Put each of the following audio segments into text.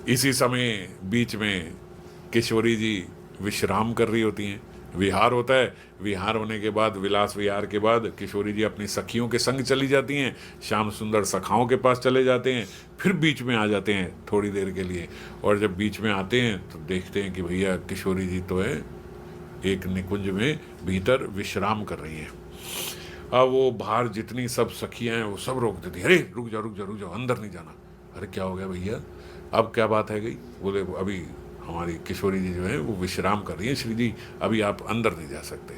इसी समय बीच में किशोरी जी विश्राम कर रही होती हैं। विहार होता है, विहार होने के बाद, विलास विहार के बाद किशोरी जी अपनी सखियों के संग चली जाती हैं, श्याम सुंदर सखाओं के पास चले जाते हैं, फिर बीच में आ जाते हैं थोड़ी देर के लिए। और जब बीच में आते हैं तो देखते हैं कि भैया किशोरी जी तो है एक निकुंज में भीतर विश्राम कर रही हैं। अब वो बाहर जितनी सब सखियां हैं वो सब रोक देती, अरे रुक जाओ रुक जाओ रुक जाओ, अंदर नहीं जाना। अरे क्या हो गया भैया, अब क्या बात है गई? बोले अभी हमारी किशोरी जी जो है वो विश्राम कर रही हैं श्री जी, अभी आप अंदर नहीं जा सकते।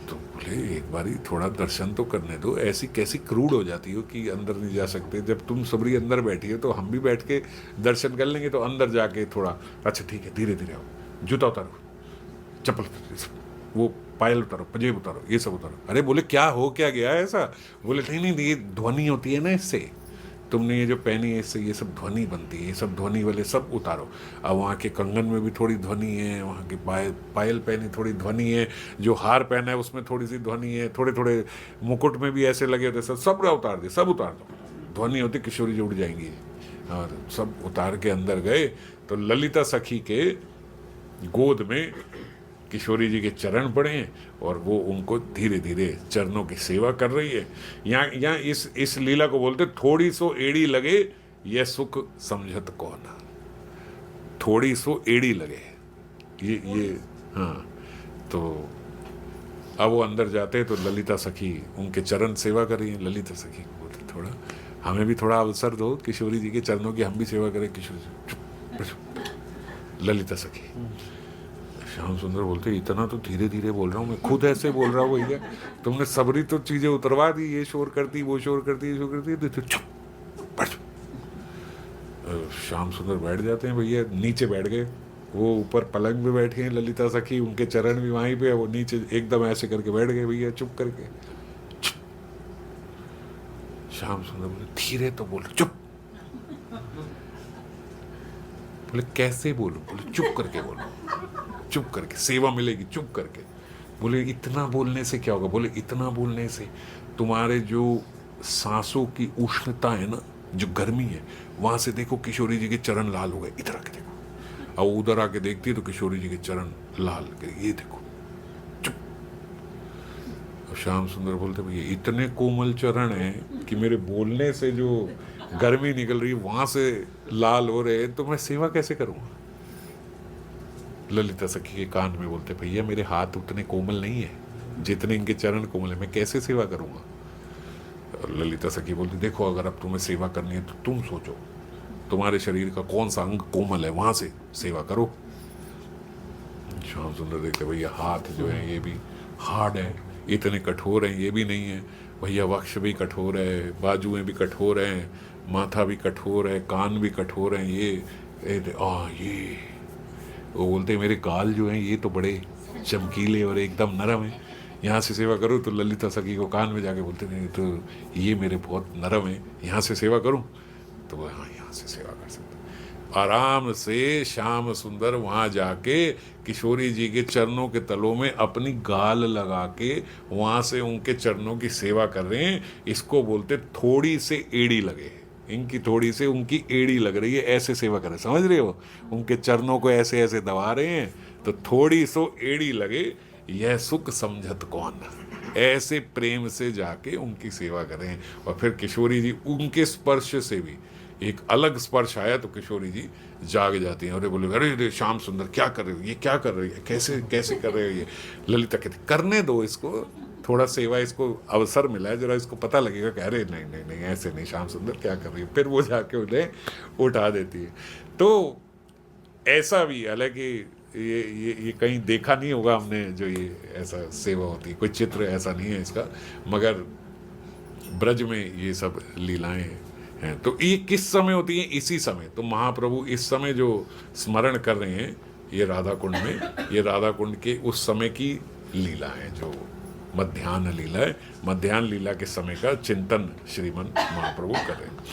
तो बोले एक बारी थोड़ा दर्शन तो करने दो, ऐसी कैसी क्रूड हो जाती हो कि अंदर नहीं जा सकते? जब तुम सबरी अंदर बैठी हो तो हम भी बैठ के दर्शन कर लेंगे, तो अंदर जाके थोड़ा, अच्छा ठीक है धीरे धीरे आओ, जूता उतारो, चप्पल, वो पायल उतारो, पंजेब उतारो, ये सब उतारो। अरे बोले क्या हो क्या गया है ऐसा? बोले नहीं नहीं, ये ध्वनि होती है ना इससे, तुमने ये जो पहनी है इससे ये सब ध्वनि बनती है, ये सब ध्वनि वाले सब उतारो। अब वहाँ के कंगन में भी थोड़ी ध्वनि है, वहाँ की पायल पहनी थोड़ी ध्वनि है, जो हार पहना है उसमें थोड़ी सी ध्वनि है, थोड़े थोड़े मुकुट में भी ऐसे लगे होते, सब उतार दे, सब उतार दो, ध्वनि होती किशोरी जी उड़ जाएंगी। और सब उतार के अंदर गए तो ललिता सखी के गोद में किशोरी जी के चरण पड़े हैं और वो उनको धीरे धीरे चरणों की सेवा कर रही है। यहाँ इस लीला को बोलते थोड़ी सो एड़ी लगे यह सुख समझत कौन। थोड़ी सो एड़ी लगे, ये हाँ। तो अब वो अंदर जाते हैं तो ललिता सखी उनके चरण सेवा कर रही है। ललिता सखी को बोलते थोड़ा हमें भी थोड़ा अवसर दो किशोरी जी के चरणों की, हम भी सेवा करें। किशोरी जी चुप, ललिता सखी। श्याम सुंदर बोलते इतना तो धीरे धीरे बोल रहा हूँ मैं, खुद ऐसे बोल रहा हूँ भैया, तुमने सबरी तो चीजें उतरवा दी, ये शोर करती वो शोर करती ये शोर करती, तो चुप बैठ। श्याम सुंदर बैठ जाते हैं भैया, नीचे बैठ गए, वो ऊपर पलंग पे बैठे हैं ललिता सखी, उनके चरण भी वहीं पे, वो नीचे एकदम ऐसे करके बैठ गए भैया चुप करके। श्याम सुंदर बोले धीरे तो बोल, चुप। बोले कैसे बोलूं? बोले चुप करके बोलो, चुप करके सेवा मिलेगी, चुप करके। बोले इतना बोलने से क्या होगा? बोले इतना बोलने से तुम्हारे जो सांसों की उष्णता है ना, जो गर्मी है, वहां से देखो किशोरी जी के चरण लाल हो गए, इधर आके देखो। अब उधर आके देखती है तो किशोरी जी के चरण लाल, ये देखो, चुप। श्याम सुंदर बोलते भैया इतने कोमल चरण हैं कि मेरे बोलने से जो गर्मी निकल रही है वहां से लाल हो रहे हैं, तो मैं सेवा कैसे करूंगा? ललिता सखी के कान में बोलते भैया मेरे हाथ उतने कोमल नहीं है जितने इनके चरण कोमल है, मैं कैसे सेवा करूंगा? और ललिता सखी बोलती देखो अगर अब तुम्हें सेवा करनी है तो तुम सोचो तुम्हारे शरीर का कौन सा अंग कोमल है, वहां से सेवा करो। श्याम सुंदर देखते भैया हाथ जो है ये भी हार्ड है, इतने कठोर हैं ये भी नहीं है भैया, वक्ष भी कठोर है, बाजुएं भी कठोर हैं, माथा भी कठोर है, कान भी कठोर हैं, ये वो बोलते मेरे गाल जो हैं ये तो बड़े चमकीले और एकदम नरम है, यहाँ से सेवा करूँ। तो ललिता सखी को कान में जाके बोलते नहीं तो ये मेरे बहुत नरम है, यहाँ से सेवा करूँ? तो वो हाँ यहाँ से सेवा कर सकते। आराम से श्याम सुंदर वहाँ जाके किशोरी जी के चरणों के तलों में अपनी गाल लगा के वहाँ से उनके चरणों की सेवा कर रहे हैं। इसको बोलते थोड़ी से एड़ी लगे, इनकी थोड़ी से उनकी एड़ी लग रही है, ऐसे सेवा करें, समझ रहे हो? उनके चरणों को ऐसे ऐसे दबा रहे हैं, तो थोड़ी सो एड़ी लगे यह सुख समझत कौन। ऐसे प्रेम से जाके उनकी सेवा करें। और फिर किशोरी जी उनके स्पर्श से भी एक अलग स्पर्श आया तो किशोरी जी जाग जाती हैं। और बोले अरे श्याम सुंदर क्या कर रहे हो, ये क्या कर रही है, कैसे कैसे कर रहे हो ये? ललिता कहती करने दो इसको, थोड़ा सेवा, इसको अवसर मिला है, जरा इसको पता लगेगा। कह रहे नहीं नहीं नहीं ऐसे नहीं, श्याम सुंदर क्या कर रही है? फिर वो जाके उन्हें उठा देती है। तो ऐसा भी, हालांकि ये कहीं देखा नहीं होगा हमने जो ये ऐसा सेवा होती है, कोई चित्र ऐसा नहीं है इसका, मगर ब्रज में ये सब लीलाएं हैं। तो ये किस समय होती है? इसी समय। तो महाप्रभु इस समय जो स्मरण कर रहे हैं ये राधा कुंड में, ये राधा कुंड के उस समय की लीला है जो मध्याह्न लीला है। मध्याह्न लीला के समय का चिंतन श्रीमन महाप्रभु कर रहे हैं।